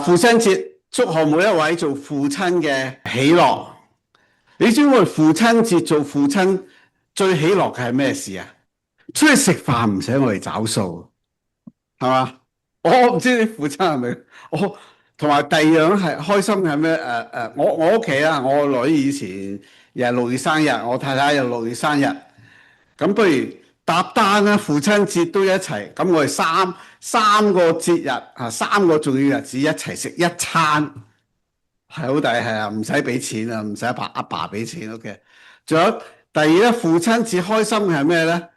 父親節，祝賀每一位做父親嘅喜樂。你知唔知我哋父親節做父親最喜樂嘅係咩事啊？出去食飯唔使我哋找數，係嘛？我唔知你父親係咪？我同埋第二樣係開心嘅係咩？我屋企啊，我女以前又係6月生日，我太太又6月生日，咁不如搭單啦，父親節都一齊，咁我哋三個節日啊，3個重要日子一齊食一餐，係好抵，係啊，唔使俾錢啊，唔使阿爸俾錢。OK，仲有第二咧，父親節開心嘅係咩咧？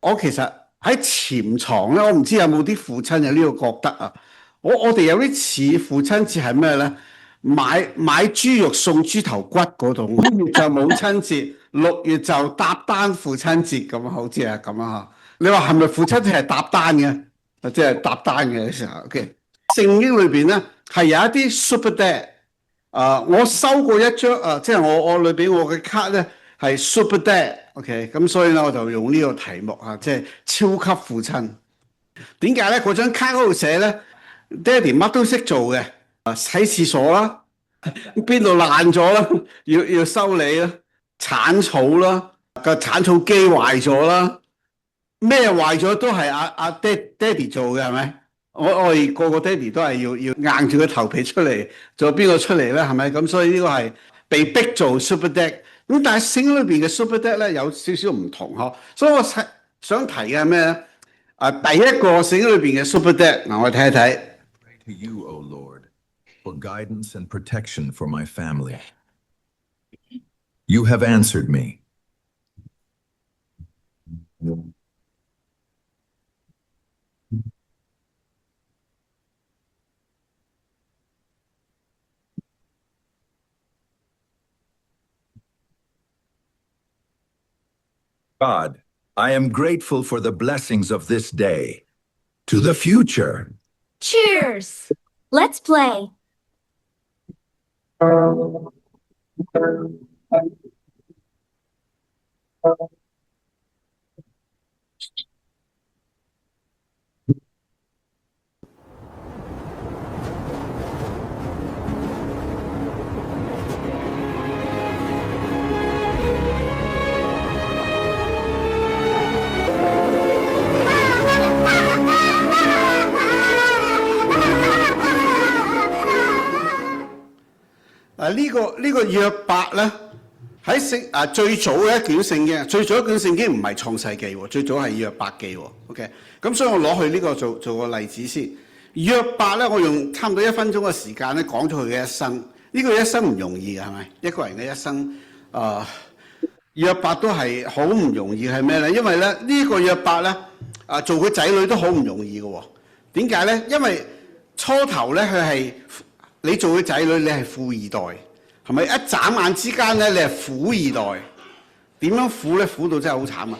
我其實喺潛藏咧，我唔知有冇啲父親有呢個覺得啊。我哋有啲似父親節係咩咧？買豬肉送豬頭骨嗰度，5月就母親節，6月就搭單父親節咁，好似係咁啊！你話係咪父親節係搭單嘅？即係搭單嘅時候，OK。聖經裏邊咧係有一啲 Super Dad，我收過一張即係我裏邊我嘅卡咧係 Super Dad，OK，咁所以咧我就用呢個題目啊，即係超級父親。點解咧？嗰張卡嗰度寫咧，爹哋乜都識做嘅，洗廁所啦，邊度爛咗啦，要修理啦，鏟草啦，個鏟草機壞咗啦，咩壞咗都係阿爹哋做嘅，係咪？我哋個爹哋都係要硬住個頭皮出嚟，仲有邊個出嚟咧？係咪？咁所以呢個係被逼做 Super Dad。咁但係聖經裏邊嘅 Super Dad 咧有少少唔同嗬，所以我想提嘅係咩咧？第一個聖經裏邊嘅 Super Dad， 嗱我睇一睇。To you, O Lord, for guidance and protection for my family. You have answered me. God, I am grateful for the blessings of this day. To the future. Cheers! Let's play.呢個約伯咧喺最早嘅一卷聖經，最早一卷聖經唔係創世記喎，最早係約伯記喎。OK，咁所以我攞去呢個做個例子先。約伯咧，我用差唔多1分鐘嘅時間咧講咗佢嘅一生。呢個一生唔容易嘅係咪？一個人嘅一生約伯都係好唔容易係咩咧？因為咧呢個約伯咧做佢仔女都好唔容易嘅喎。點解咧？因為初頭咧佢係你做佢仔女，你係富二代。係咪一眨眼之間咧，你係苦二代？點樣苦咧？苦到真係好慘啊！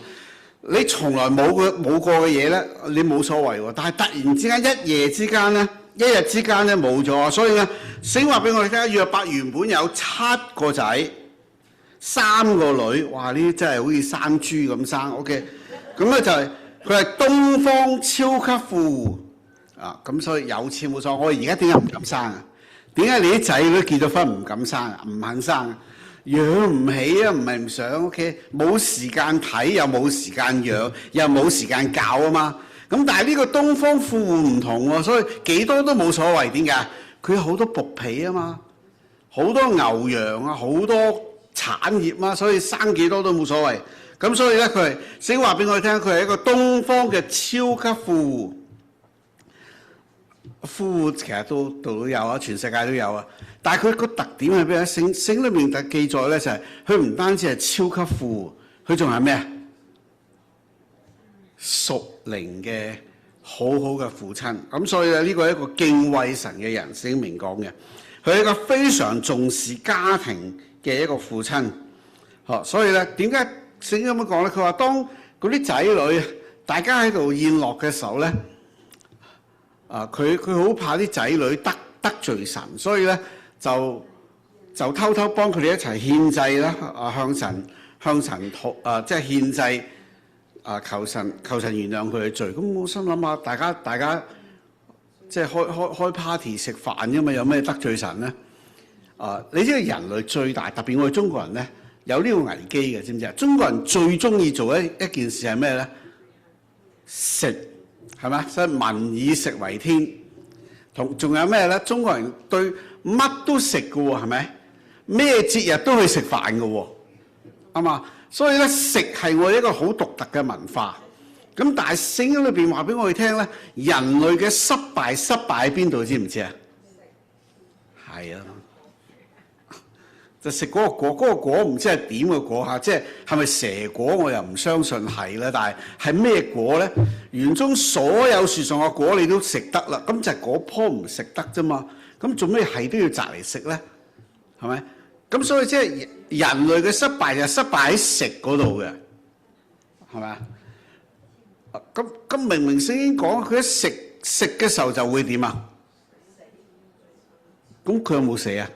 你從來冇過嘅嘢咧，你冇所謂喎。但係突然之間一夜之間咧，一日之間咧冇咗，所以咧，聖經話俾我哋聽，約伯原本有7個仔，3個女，哇！呢啲真係好似生豬咁生。OK， 咁咧就係佢係東方超級富戶啊！咁所以有錢冇錯。我而家點解唔敢生啊？點解你啲仔女結咗婚唔敢生啊？唔肯生啊？養唔起啊？唔係唔想 OK， 冇時間睇，又冇時間養，又冇時間教啊嘛。咁但係呢個東方富戶唔同喎，所以幾多都冇所謂。點解？佢好多僕婢啊嘛，好多牛羊啊，好多產業啊，所以生幾多都冇所謂。咁所以咧，佢係聖經話俾我哋聽，佢係一個東方嘅超級富戶。富戶其實都有啊，全世界都有啊。但係佢個特點係咩咧？聖裏面嘅記載咧就係佢唔單止係超級富戶，佢仲係咩啊？屬靈嘅好好嘅父親。咁所以咧呢個係一個敬畏神嘅人，聖明講嘅。佢係一個非常重視家庭嘅一個父親。所以咧點解聖經咁樣講咧？佢話當嗰啲仔女大家喺度宴樂嘅時候咧。佢好怕啲仔女得罪神，所以咧就偷偷幫佢哋一齊獻祭啦，向神即係獻祭求神原諒佢嘅罪。咁我心諗下，大家即係開 party 食飯啫嘛，有咩得罪神咧？你知道人類最大，特別我哋中國人咧有呢個危機嘅，知唔知啊？中國人最中意做一件事係咩咧？食係咪？所以民以食為天。仲有咩咧？中國人對乜都食嘅喎，係咪？咩節日都去食飯嘅喎，啱嘛？所以咧食係我一個好獨特嘅文化。咁但係聖經裏邊話俾我哋聽咧，人類嘅失敗喺邊度？知唔知啊？係啊，就食嗰個果，嗰個果唔知係點嘅果嚇，即係咪蛇果？我又唔相信係啦。但係咩果咧？園中所有樹上嘅果你都食得啦，咁就係嗰棵唔食得啫嘛。咁做咩係都要摘嚟食咧？係咪？咁所以即係人類嘅失敗就失敗喺食嗰度嘅，係咪啊？咁明明聖經講佢一食嘅時候就會點啊？咁佢有冇死啊？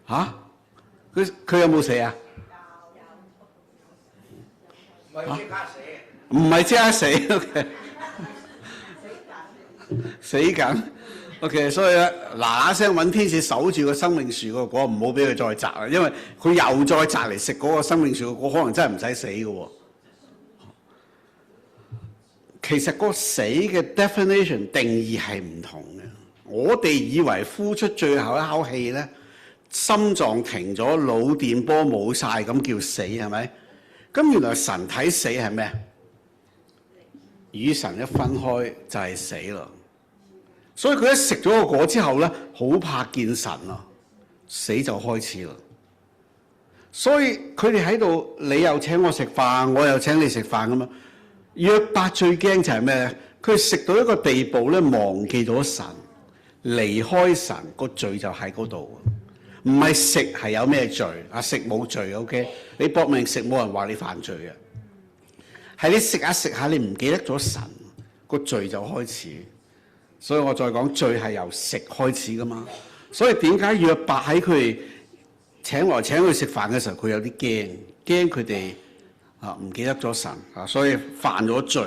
嚇？佢有冇死啊？唔係即刻死，OK， 死緊，OK， 所以咧嗱聲揾天使守住個生命樹個果，唔好俾佢再摘啦，因為佢又再摘嚟食嗰個生命樹個果，可能真係唔使死嘅喎。其實個死嘅 definition 定義係唔同嘅。我哋以為呼出最後一口氣咧，心臟停咗，腦電波冇晒，咁叫死係咪？咁原來神睇死係咩？與神一分開就係死啦。所以佢一食咗個果之後咧，好怕見神啊，死就開始啦。所以佢哋喺度，你又請我食飯，我又請你食飯咁嘛。約伯最驚就係咩咧？佢食到一個地步咧，忘記咗神，離開神，個罪就喺嗰度。唔係食係有咩罪啊？食冇罪 ，OK？ 你搏命食，冇人話你犯罪嘅。係你食下食下，你唔記得咗神，個罪就開始。所以我再講，罪係由食開始噶嘛。所以點解約伯喺佢哋請來請去食飯嘅時候，佢有啲驚佢哋唔記得咗神啊，所以犯咗罪。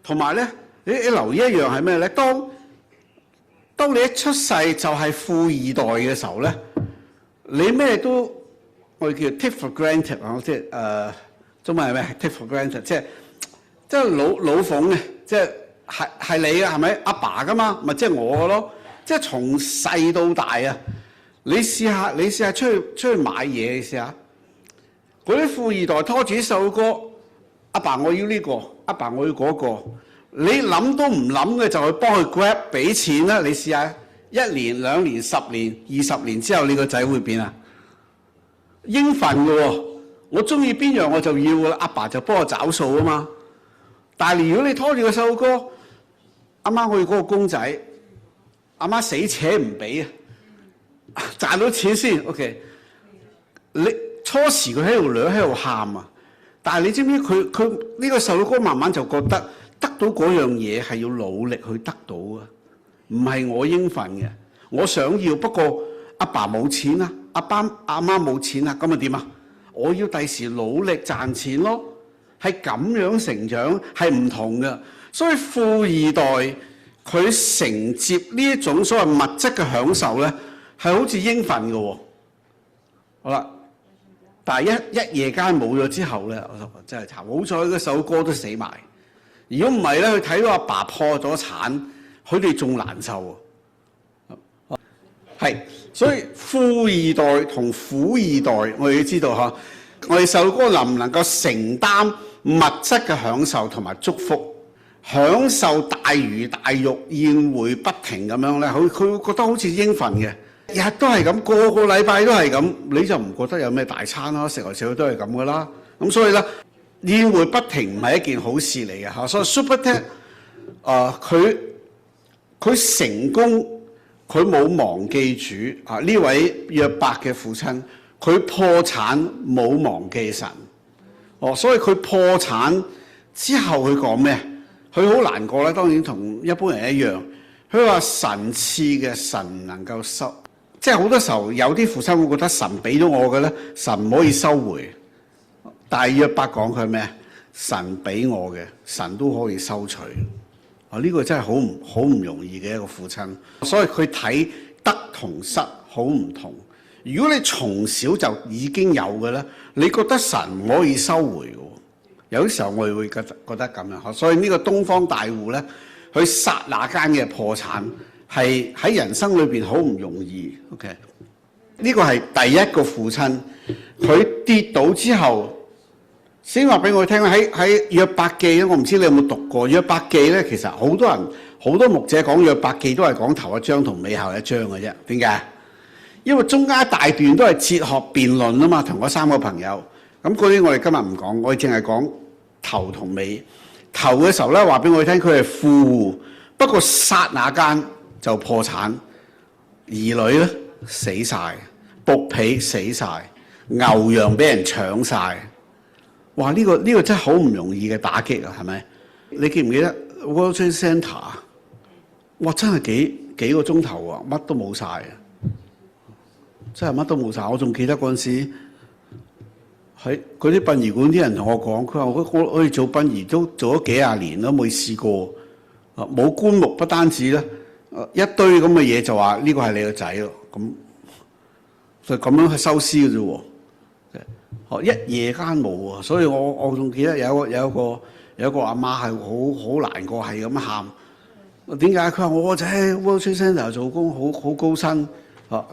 同埋咧，你留意一樣係咩咧？當你一出世就係富二代嘅時候咧，你咩都我哋叫 take for granted 啊，即係中文係咩 ？take for granted， 即係老奉嘅，即係你嘅係咪？阿爸噶嘛，咪即係我嘅咯。即係從細到大啊，你試下出去買嘢，你試下嗰啲富二代拖住啲細路哥，阿爸我要呢個，阿爸我要嗰個，你諗都唔諗嘅就去幫佢 grab 俾錢啦。你試下1年、2年、10年、20年之後，你個仔會變啊？應份嘅喎，我中意邊樣我就要啦，阿爸就幫我找數啊嘛。但係如果你拖住個細路哥，阿媽我要嗰個公仔，阿媽死扯唔俾啊，賺到錢先 OK。你初時佢喺度掠喺度喊啊，但係你知唔知佢呢個細路哥慢慢就覺得得到嗰樣嘢係要努力去得到啊，唔係我應份嘅，我想要，不過阿爸冇錢啊，阿媽冇錢啊，咁啊點啊？我要第時努力賺錢咯，係咁樣成長係唔同嘅。所以富二代佢承接呢一種所謂物質嘅享受咧，係好似應份嘅喎。好啦，但係一夜間冇咗之後咧，真係慘。好彩嗰首歌都死埋。如果唔係咧，佢睇到阿爸破咗產，佢哋仲難受喎。係，所以富二代同苦二代，我哋要知道嚇，我哋細路哥能唔能夠承擔物質嘅享受同埋祝福？享受大魚大肉、宴會不停咁樣咧，佢會覺得好似應份嘅，日日都係咁，個個禮拜都係咁，你就唔覺得有咩大餐啦？食嚟食去都係咁噶啦。咁所以咧，宴會不停唔係一件好事嚟嘅嚇。所以 Super Ted 佢成功，佢冇忘記主啊！呢位約伯嘅父親，佢破產冇忘記神。所以佢破產之後佢講咩？佢好難過啦，當然同一般人一樣。佢話神賜嘅神唔能夠收，即係好多時候有啲父親會覺得神俾咗我嘅咧，神唔可以收回。但係約伯講佢咩？神俾我嘅，神都可以收取。呢個真係好唔容易嘅一個父親，所以佢睇得同失好唔同。如果你從小就已經有嘅咧，你覺得神唔可以收回嘅。有啲時候我哋會覺得咁樣，所以呢個東方大戶咧，佢剎那間嘅破產係喺人生裏邊好唔容易。OK，呢個係第一個父親，佢跌倒之後。先話俾我聽喺約伯記咧，我唔知你有冇讀過約伯記咧。其實好多牧者講約伯記都係講頭一章同尾後一章嘅啫。點解？因為中間一大段都係哲學辯論啊嘛，同嗰三個朋友。咁嗰啲我哋今日唔講，我哋淨係講頭同尾。頭嘅時候咧，話俾我哋聽佢係富戶，不過剎那間就破產，兒女咧死晒，僕婢死晒，牛羊俾人搶晒。哇！呢個真係好唔容易嘅打擊啊，係咪？你記唔記得 World Trade Center？ 哇！真係幾個鐘頭啊，乜都冇晒啊！真係乜都冇晒。我仲記得嗰陣時喺嗰啲殯儀館啲人同我講，佢話我哋做殯儀都做咗幾廿年都未試過啊！冇棺木不單止咧，一堆咁嘅嘢就話呢個係你個仔咯，咁就咁樣去收屍嘅啫喎。一夜間冇啊，所以我仲記得有一個阿媽係好難過，係咁喊。點解？佢話我個仔喺 World Trade Center 做工，好高薪，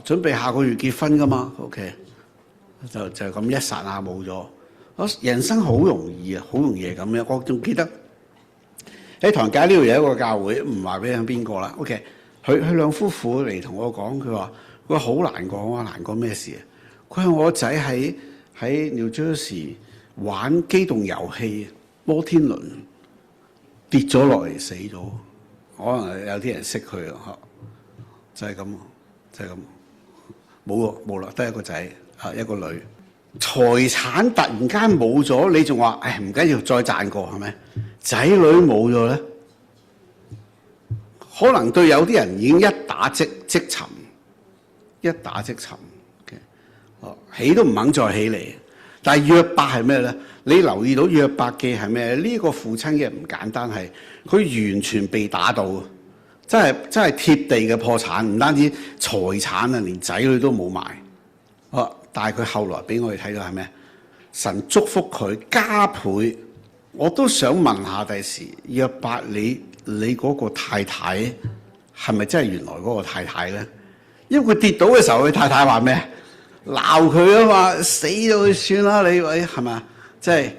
準備下個月結婚噶嘛。OK， 就咁一剎那冇咗。人生好容易啊，好容易係咁樣。我仲記得喺唐街呢度有一個教會，唔話俾你聽邊個啦。OK， 佢兩夫婦嚟同我講，佢話好難過。我話難過咩事啊？佢話我個仔喺 New Jersey 玩機動遊戲摩天輪跌咗落嚟死咗，可能有啲人識佢啊，就係咁，冇啦，得一個仔一個女，財產突然間冇咗，你仲話唔緊要再賺過係咪？仔女冇咗咧，可能對有啲人已經一打即沉，起都唔肯再起嚟。但係約伯係咩咧？你留意到約伯記係咩？呢個父親嘅唔簡單，係佢完全被打到，真係貼地嘅破產，唔單止財產啊，連仔女都冇埋。但係佢後來俾我哋睇到係咩？神祝福佢加倍。我都想問下第時約伯，你嗰個太太係咪真係原來嗰個太太咧？因為佢跌倒嘅時候，佢太太話咩？鬧佢啊嘛，死咗佢算啦，你喂係咪？即係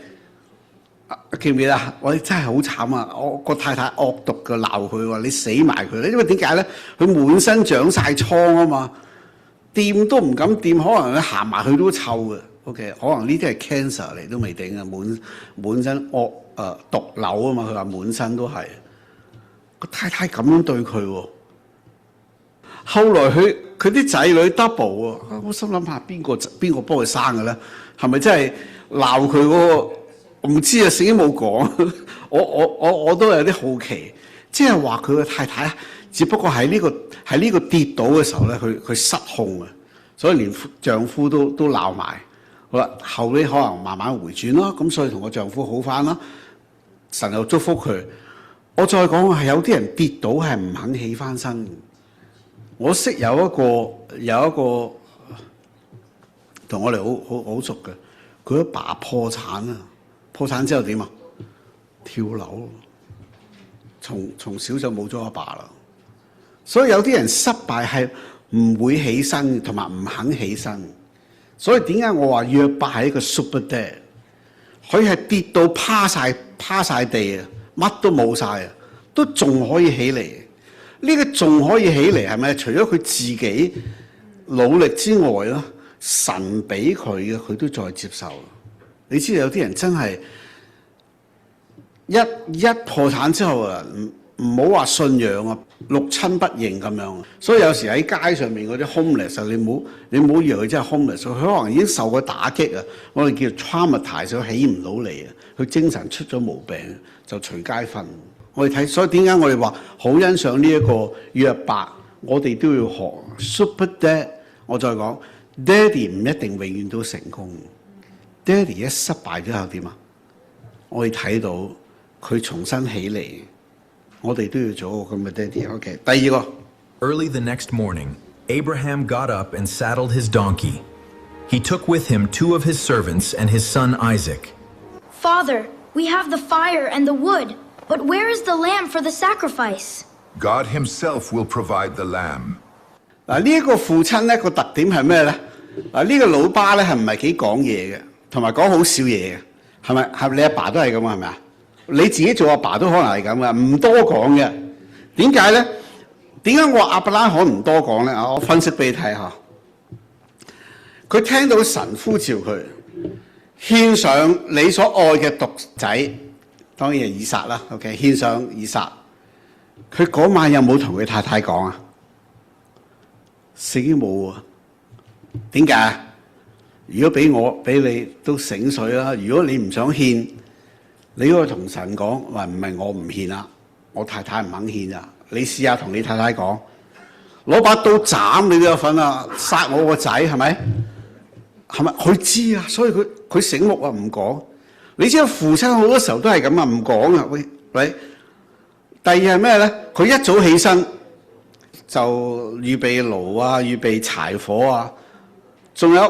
記唔記得？我真係好慘啊！我個太太惡毒嘅鬧佢話：你死埋佢咧！因為點解咧？佢滿身長晒瘡啊嘛，掂都唔敢掂，可能佢行埋去都臭嘅。OK， 可能呢啲係 cancer 嚟都未定啊，滿身毒瘤啊嘛，佢話滿身都係。個太太咁樣對佢喎。後來佢啲仔女 double 啊！我心諗下邊個幫佢生嘅咧？係咪真係鬧佢嗰個？我唔知啊，聖經冇講。我都有啲好奇，即係話佢個太太只不過喺呢個跌倒嘅時候咧，佢失控啊，所以連丈夫都鬧埋。好啦，後尾可能慢慢回轉咯，咁所以同個丈夫好翻啦。神又祝福佢。我再講係有啲人跌倒係唔肯起翻身。我識有一個同我哋好熟嘅，佢阿爸破產啊！破產之後點啊？跳樓，從小就冇咗阿爸啦。所以有啲人失敗係唔會起身，同埋唔肯起身。所以點解我話約伯係一個 super dad？ 佢係跌到趴晒地啊，乜都冇晒啊，都仲可以起嚟。呢個仲可以起嚟係咪？除咗佢自己努力之外啦，神俾佢嘅佢都再接受。你知道有啲人真係一破產之後啊，唔好話信仰啊，六親不認咁樣。所以有時喺街上面嗰啲 homeless， 你唔好以為佢真係 homeless， 佢可能已經受過打擊啊。我哋叫 traumatize， 起唔到嚟啊，佢精神出咗毛病就隨街瞓。我哋睇，所以點解我哋話好欣賞呢一個約伯，我哋都要學 super dad。我再講，爹哋唔一定永遠都成功，爹哋一失敗之後點啊？我哋睇到佢重新起嚟，我哋都要做個咁嘅爹哋。OK， 第二個。 Early the next morning, Abraham got up and saddled his donkey. He took with him 2 of his servants and his son Isaac. Father, we have the fire and the wood, but where is the lamb for the sacrifice? God himself will provide the lamb. 嗱，呢一個父親咧個特點係咩咧？嗱，呢個老爸咧係唔係幾講嘢嘅，同埋講好少嘢嘅，係咪？係你阿爸都係咁啊？係咪啊？你自己做阿爸都可能係咁噶，唔多講嘅。點解咧？點解我亞伯拉罕唔多講咧？我分析俾你睇下。佢聽到神呼召佢獻上你所愛嘅獨仔，當然係以撒啦。OK， 獻上以撒。佢嗰晚有冇同佢太太講啊？聖經冇啊。點解？如果俾你都醒水啦。如果你唔想獻，你可以同神講話，唔係我唔獻啦，我太太唔肯獻啊。你試下同你太太講，攞把刀斬你都有份啊！殺我個仔係咪？係咪？佢知啊，所以佢醒目啊，唔講。你知道父親好多時候都係咁啊，唔講啊。喂，第二係咩咧？佢一早起身就預備爐啊，預備柴火啊。仲有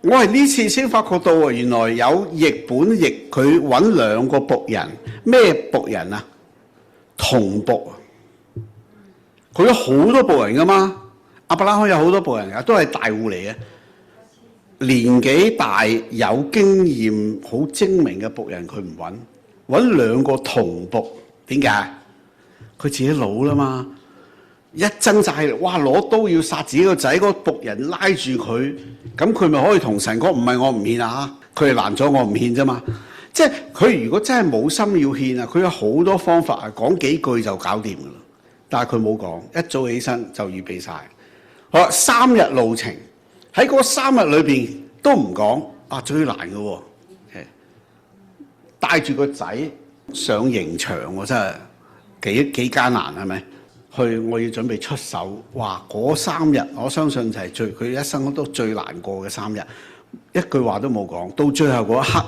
我係呢次先發覺到啊，原來有譯本譯佢揾2個僕人，咩僕人啊？童僕。佢有好多僕人噶嘛，亞伯拉罕有好多僕人噶，都係大戶嚟嘅，年紀大有經驗、好精明嘅僕人佢唔揾2個童僕，點解？佢自己老啦嘛，一掙扎起嚟，哇！攞刀要殺自己個仔，嗰個僕人拉住佢，咁佢咪可以同神講：唔係我唔獻啊，佢係攔咗我唔獻啫嘛。即係佢如果真係冇心要獻啊，佢有好多方法啊，講幾句就搞掂噶啦。但係佢冇講，一早起身就預備晒。好啦，3日路程，喺嗰3日裏邊都唔講，啊最難嘅喎，帶住個仔上刑場喎，真係幾艱難係咪？我要準備出手，哇！嗰3日我相信就係佢一生都最難過嘅3日，一句話都冇講。到最後嗰一刻，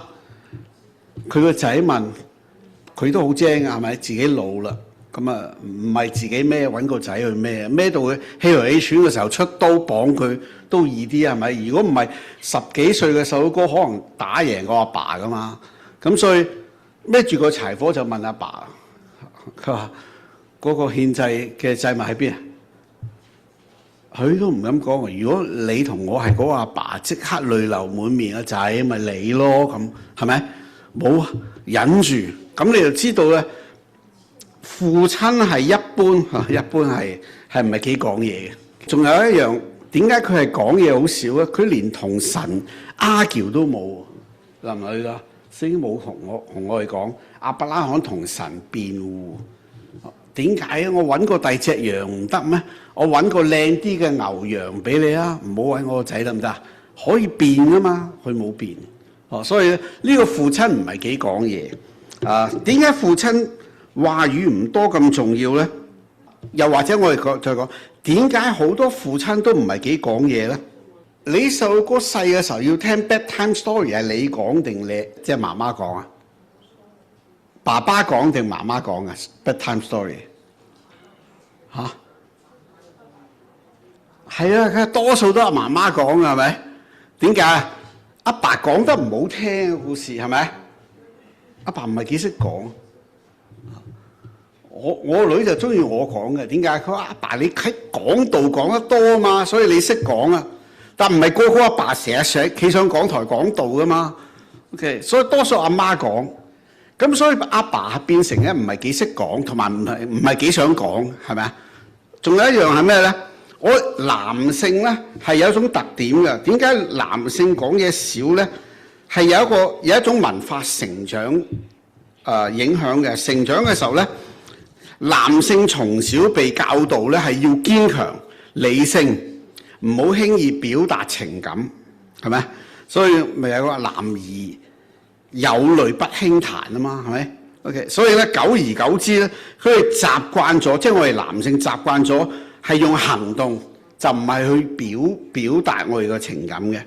佢個仔問，佢都好精啊，係咪？自己老啦。咁啊，唔係自己孭，揾個仔去孭到佢氣來氣喘嘅時候出刀綁佢都易啲，係咪？如果唔係10幾歲嘅細佬哥，可能打贏個阿爸噶嘛。咁所以孭住個柴火就問阿爸，佢話嗰個獻祭嘅祭物喺邊啊？佢都唔敢講。如果你同我係嗰個阿爸，即刻淚流滿面嘅仔，咪你咯，咁係咪？冇忍住，咁你就知道咧。父親係一般係唔係幾講嘢嘅？仲有一樣，點解佢係講嘢好少咧？佢連同神argue都冇，嗱唔係啦，聖經冇同我哋講亞伯拉罕同神辯護。點解我揾個第二隻羊唔得咩？我揾個靚啲嘅牛羊俾你啊！唔好揾我個仔得唔得？可以辯噶嘛？佢冇辯。所以呢個父親唔係幾講嘢啊？點解父親話語唔多咁重要咧？又或者我哋再講，點解好多父親都唔係幾講嘢咧？你細路哥細嘅時候要聽 bedtime story 係你講定你即係媽媽講啊？爸爸講定媽媽講啊 bedtime story 嚇？係啊，佢多數都係媽媽講嘅係咪？點解？阿爸講得唔好聽嘅故事係咪？阿爸唔係幾識講。我女就中意我講嘅，點解？佢話阿爸你喺講道講得多啊嘛，所以你識講啊。但唔係個個阿爸成日企上講台講道噶嘛。OK， 所以多數阿媽講。咁所以阿爸變成咧唔係幾識講，同埋唔係幾想講，係咪啊？仲有一樣係咩咧？我男性咧係有一種特點嘅。點解男性講嘢少咧？係有一種文化成長影響嘅。成長嘅時候咧。男性從小被教導咧係要堅強、理性，唔好輕易表達情感，係咪？所以咪有個男兒有淚不輕彈啊嘛，係咪 ？OK， 所以咧久而久之咧，佢哋習慣咗，即係我哋男性習慣咗係用行動，就唔係去表達我哋嘅情感嘅。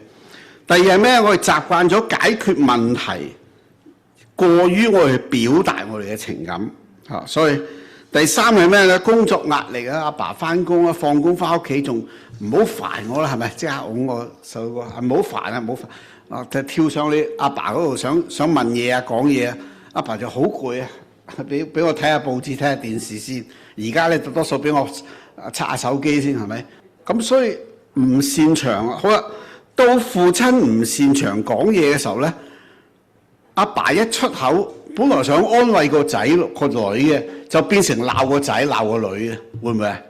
第二係咩？我哋習慣咗解決問題，過於我哋去表達我哋嘅情感嚇，所以。第三係咩咧？工作壓力啊，阿爸翻工啊，放工翻屋企仲唔好煩我啦，係咪？即刻擁我手個，唔好煩啊，唔好煩啊！就跳上你阿爸嗰度想問嘢啊，講嘢啊，阿爸就好攰啊，俾我睇下報紙，睇下電視先。而家咧多數俾我刷下手機先，係咪？咁所以唔擅長啊。好啦，到父親唔擅長講嘢嘅時候咧，阿爸一出口，本來想安慰個仔個女嘅，就變成鬧個仔鬧個女嘅，會唔會啊？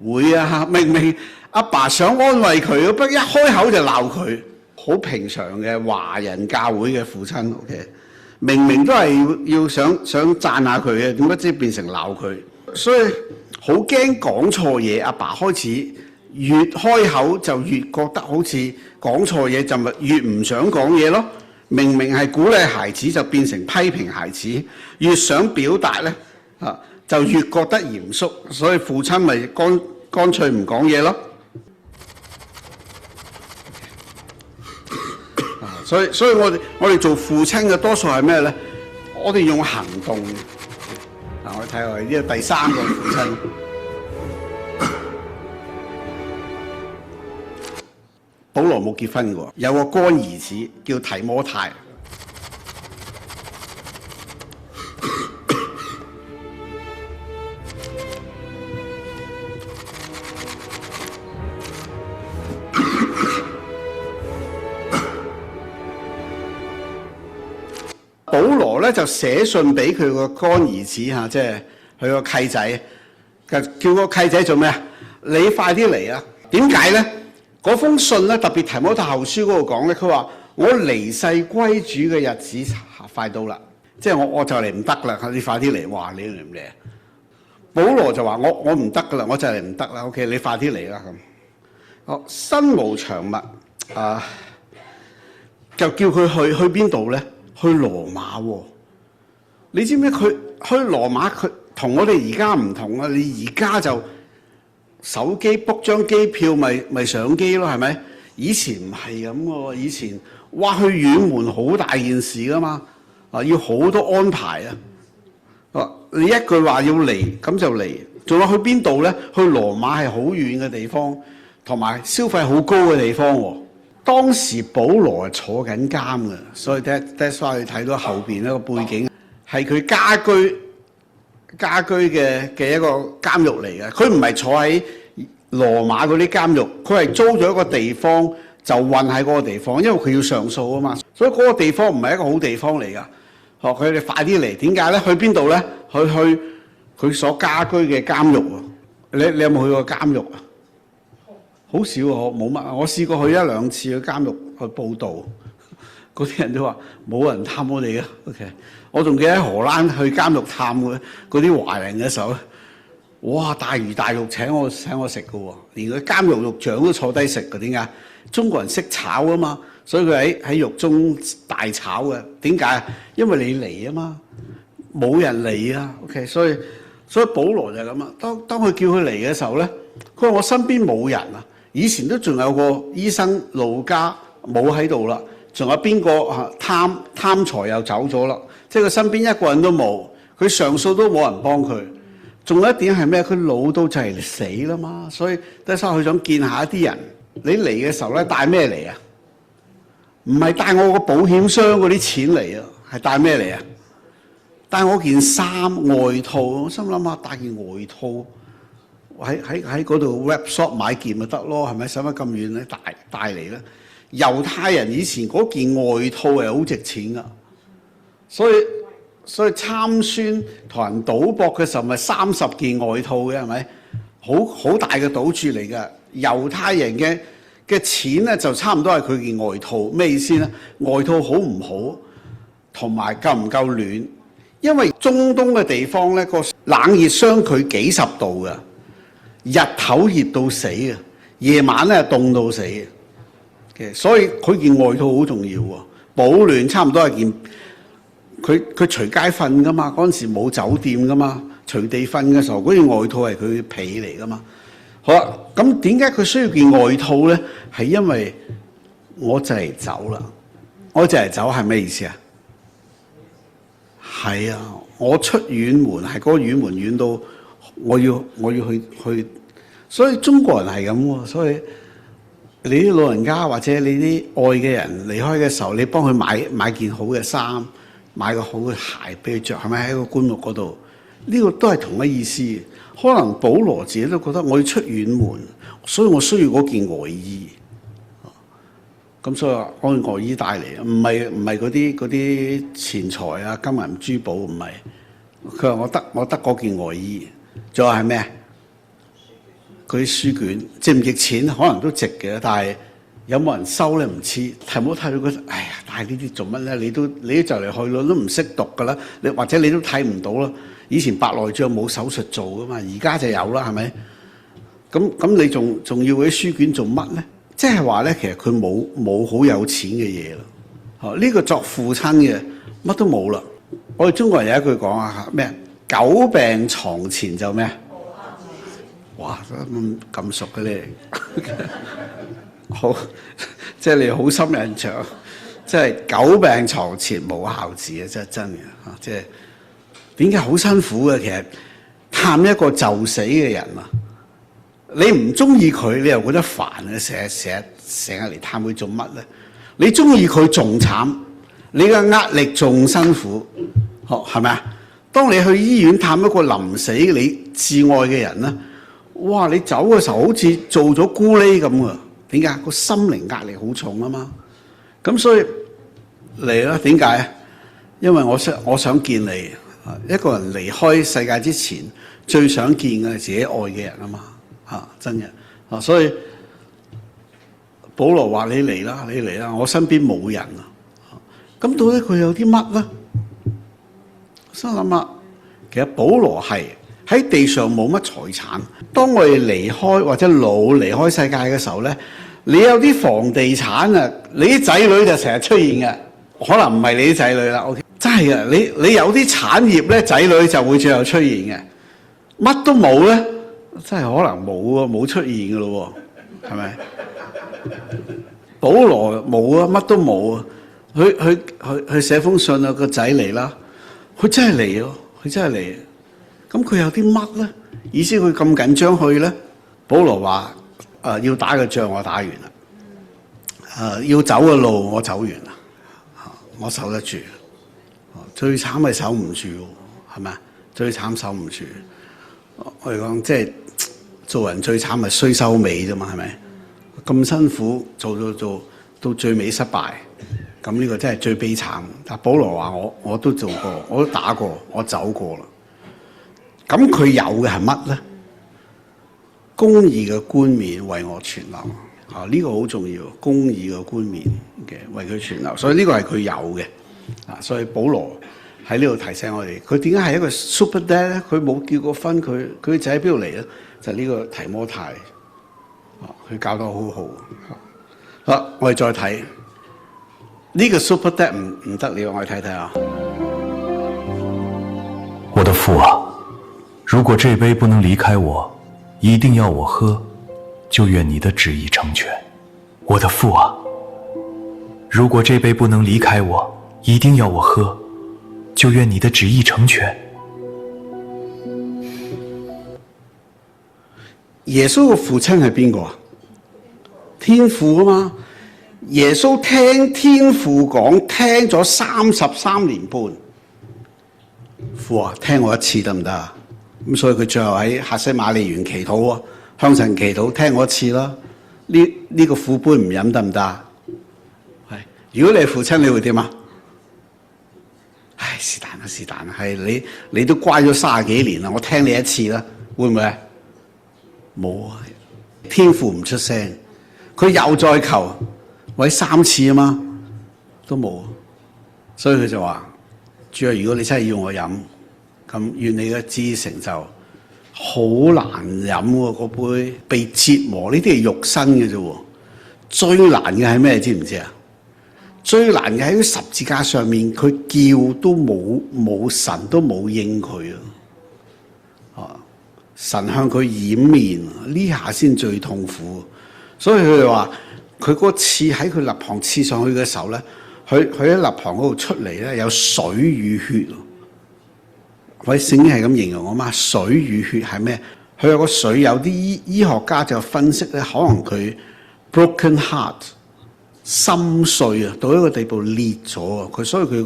會啊！明明阿爸想安慰佢，不過一開口就鬧佢，好平常嘅華人教會嘅父親。OK， 明明都係要想讚下佢嘅，點解知變成鬧佢？所以好驚講錯嘢。阿爸開始越開口就越覺得好似講錯嘢，就咪越唔想講嘢咯。明明係鼓勵孩子，就變成批評孩子。越想表達咧，就越覺得嚴肅。所以父親咪乾脆唔講嘢咯。所以我哋做父親嘅多數係咩咧？我哋用行動。我睇下呢個第三個父親。保羅冇結婚嘅，有個乾兒子叫提摩太。保羅咧就寫信俾佢個乾兒子嚇，即係佢個契仔，叫個契仔做咩啊？你快啲嚟啊！點解咧？嗰封信咧，特別提摩太後書嗰度講咧，佢話我離世歸主嘅日子快到啦，即係我就嚟唔得啦，你快啲嚟！哇，你嚟唔嚟啊？保羅就話我唔得噶啦，我就嚟唔得啦。OK， 你快啲嚟啦咁。哦，身無長物啊，就叫佢去邊度咧？去羅馬喎。你知唔知佢去羅馬？佢同我哋而家唔同啊！你而家就手機 book 張機票咪上機咯，係咪？以前唔係咁喎，以前哇去遠門好大件事噶嘛，要好多安排啊！你一句話要嚟咁就嚟，仲有去邊度咧？去羅馬係好遠嘅地方，同埋消費好高嘅地方喎。當時保羅係坐緊監嘅，所以睇翻去睇到後邊一個背景係佢家居嘅一個監獄嚟嘅。佢唔係坐喺羅馬嗰啲監獄，佢係租咗一個地方就韞喺嗰個地方，因為佢要上訴啊嘛。所以嗰個地方唔係一個好地方嚟㗎。佢哋快啲嚟，點解咧？去邊度咧？去佢所家居嘅監獄喎。你有冇去過監獄啊？好少喎，冇乜。我試過去一兩次去監獄去報道，嗰啲人都話冇人探我哋嘅。OK， 我仲記得喺荷蘭去監獄探嗰啲華人嘅時候，哇！大魚大肉請我食嘅喎，連個監獄獄長都坐低食嘅。點解？中國人識炒啊嘛，所以佢喺獄中大炒嘅。點解？因為你嚟啊嘛，冇人嚟啊。OK， 所以保羅就係咁啊。當佢叫佢嚟嘅時候咧，佢話我身邊冇人啊。以前都仲有個醫生路加冇喺度啦，仲有邊個貪財又走咗啦？即係佢身邊一個人都冇，佢上訴都冇人幫佢。仲有一點係咩？佢老到就係死啦嘛，所以得返佢想見下一啲人。你嚟嘅時候咧，帶咩嚟啊？唔係帶我個保險箱嗰啲錢嚟啊，係帶咩嚟啊？帶我件衫外套。我心諗下帶件外套。喺嗰度 web shop 買件咪得咯，係咪？使乜咁遠咧？帶嚟咧？猶太人以前嗰件外套係好值錢噶，所以參孫同人賭博嘅時候咪30件外套嘅，係咪？好大嘅賭注嚟㗎。猶太人嘅錢咧就差唔多係佢件外套。咩意思咧？外套好唔好，同埋夠唔夠暖？因為中東嘅地方咧，個冷熱相距幾十度㗎。日頭熱到死啊，夜晚咧凍到死嘅，所以佢件外套好重要喎，保暖差唔多係件。佢隨街瞓噶嘛，嗰陣時冇酒店噶嘛，隨地瞓嘅時候嗰件外套係佢被嚟噶嘛。好啦，咁點解佢需要件外套咧？係因為我就嚟走啦，我就嚟走係咩意思啊？係啊，我出遠門係嗰個遠門遠到我要去，所以中國人係咁喎。所以你啲老人家或者你啲愛嘅人離開嘅時候，你幫佢買件好嘅衫，買個好嘅鞋俾佢着，係咪喺個棺木嗰度？呢個都係同一意思。可能保羅自己都覺得我要出遠門，所以我需要嗰件外衣。咁所以話按外衣帶嚟，唔係嗰啲錢財啊、金銀珠寶，唔係。佢話我得嗰件外衣，仲有係咩？嗰啲書卷值唔值錢？可能都值嘅，但係有冇人收咧？唔知。提摩太都覺得，哎呀，帶呢啲做乜咧？你都就嚟去咯，都唔識讀噶啦，你或者你都睇唔到啦。以前白內障冇手術做噶嘛，而家就有啦，係咪？咁你仲要嗰啲書卷做乜咧？即係話咧，其實佢冇好有錢嘅嘢咯。呢個作父親嘅乜都冇啦。我哋中國人有一句講啊，咩？久病床前就咩？哇！咁熟嘅你，好，即係你好深印象，即係久病床前無孝子啊！真嘅嚇，即係點解好辛苦嘅？其實探一個就死嘅人啊，你唔中意佢，你又覺得煩啊！成日嚟探佢做乜咧？你中意佢仲慘，你嘅壓力仲辛苦，係咪啊？當你去醫院探一個臨死你至愛嘅人咧，哇！你走嘅時候好似做咗咕喱咁啊！點解？個心靈壓力好重啊嘛。咁所以嚟啦，點解啊？因為我想見你。一個人離開世界之前，最想見嘅係自己愛嘅人啊嘛。真嘅。所以保羅話：你嚟啦，你嚟啦！我身邊冇人啊。咁到底佢有啲乜咧？心諗啊，其實保羅係喺地上冇乜財產。當我哋離開或者老離開世界嘅時候咧，你有啲房地產啊，你啲仔女就成日出現嘅，可能唔係你啲仔女啦。OK， 真係嘅，你有啲產業咧，仔女就會最後出現嘅。乜都冇咧，真係可能冇出現嘅咯喎，係咪？保羅冇啊，乜都冇啊。佢寫封信啊，個仔嚟啦，佢真係嚟咯，佢真係嚟。咁佢有啲乜咧？意思佢咁緊張去咧？保羅話：要打嘅仗我打完啦，要走嘅路我走完啦，我守得住。最慘係守唔住，係咪啊？最慘守唔住。我哋講即係做人最慘係衰收尾啫嘛，係咪？咁辛苦做到最尾失敗，咁呢個真係最悲慘。但保羅話我都做過，我都打過，我走過啦。咁佢有嘅係乜咧？公義嘅冠冕為我存留，呢個好重要。公義嘅冠冕嘅為佢存留，所以呢個係佢有嘅。所以保羅喺呢度提醒我哋，佢點解係一個 super dad 咧？佢冇結過婚，佢個仔喺邊度嚟咧？就呢個提摩太，佢教得好好。好，我哋再睇呢個 super dad 唔得了，我哋睇睇啊。我的父啊，如果這杯不能離開我，一定要我喝，就願你的旨意成全。我的父啊，如果這杯不能離開我，一定要我喝，就願你的旨意成全。耶穌嘅父親係邊個啊？天父啊嘛。耶穌聽天父講，聽咗33年半。父啊，聽我一次得唔得啊？咁所以佢最後喺客西馬尼園祈禱啊，向神祈禱，聽我一次啦。呢個苦杯唔飲得唔得啊？係，如果你係父親，你會點啊？唉，是但啦，是但啦，係你都乖咗30幾年啦，我聽你一次啦，會唔會啊？冇啊，天父唔出聲，佢又再求，喂3次啊嘛，都冇，所以佢就話：主啊，如果你真係要我飲，咁願你嘅旨意成就。好難飲喎，嗰杯被折磨，呢啲係肉身嘅啫喎。最難嘅係咩？知唔知啊？最難嘅喺十字架上面，佢叫都冇神都冇應佢啊！神向佢掩面，呢下先最痛苦。所以佢哋話，佢嗰刺喺佢肋旁刺上去嘅時候咧，佢喺肋旁嗰度出嚟咧有水與血。或者聖經係咁形容啊嘛，水與血係咩？佢有個水，有啲醫學家就分析咧，可能佢 broken heart 心碎啊，到一個地步裂咗啊，所以佢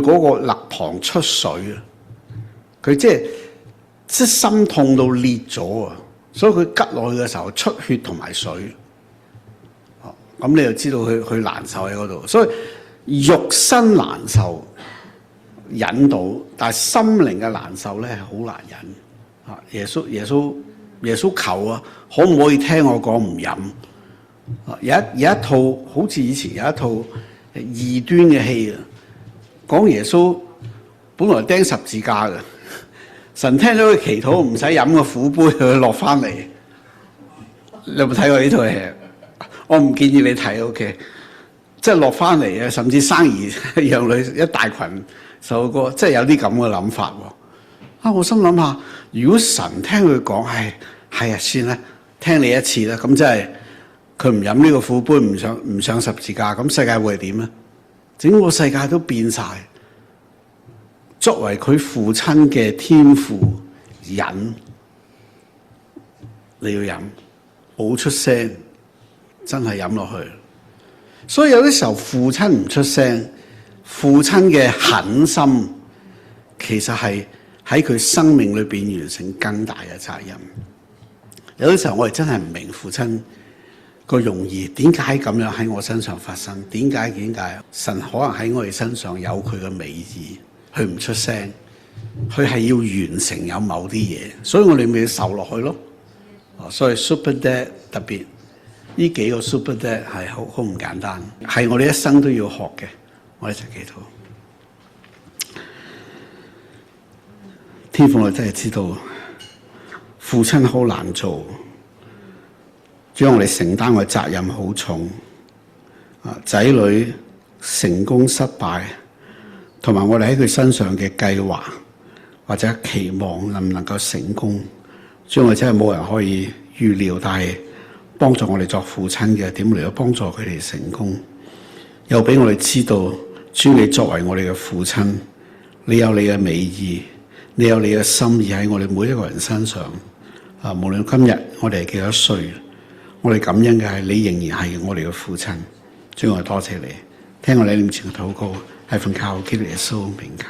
嗰個肋旁出水啊，佢即係心痛到裂咗啊，所以佢拮落去嘅時候出血同埋水。咁你就知道佢難受喺嗰度，所以肉身難受忍到，但係心靈嘅難受咧係好難忍。啊！耶穌求啊，可唔可以聽我講唔飲？啊！有一套好似以前有一套異端嘅戲啊，講耶穌本來釘十字架嘅，神聽咗佢祈禱，唔使飲個苦杯，佢落翻嚟。你有冇睇過呢套戲？我唔建議你睇 ，OK， 即係落翻嚟啊，甚至生兒養女一大群首歌，即係有啲咁嘅諗法喎。啊，我心諗下，如果神聽佢講，係啊，算啦，聽你一次啦，咁即係佢唔飲呢個苦杯，唔上十字架，咁世界會係點咧？整個世界都變晒。作為佢父親嘅天父忍，你要飲，冇出聲。真係飲落去，所以有啲時候父親唔出聲，父親嘅狠心其實係喺佢生命裏邊完成更大嘅責任。有啲時候我哋真係唔明父親個用意，點解咁樣喺我身上發生？點解神可能喺我哋身上有佢嘅美意，佢唔出聲，佢係要完成有某啲嘢，所以我哋咪要受落去咯。所以 Super Dad 特別。呢幾個 Super Dad 係好唔簡單，係我哋一生都要學嘅。我哋一齊祈禱。天父，我真係知道父親好難做，將我哋承擔嘅責任好重。仔女成功失敗，同埋我哋喺佢身上嘅計劃或者期望能唔能夠成功，將我真係冇人可以預料，但係幫助我哋作父親嘅點嚟到幫助佢哋成功，又俾我哋知道，主你作為我哋嘅父親，你有你嘅美意，你有你嘅心意喺我哋每一個人身上。啊，無論今日我哋係幾多歲，我哋感恩嘅係你仍然係我哋嘅父親。主，我多謝你，聽我哋念前嘅禱告，係奉靠基督耶穌名求。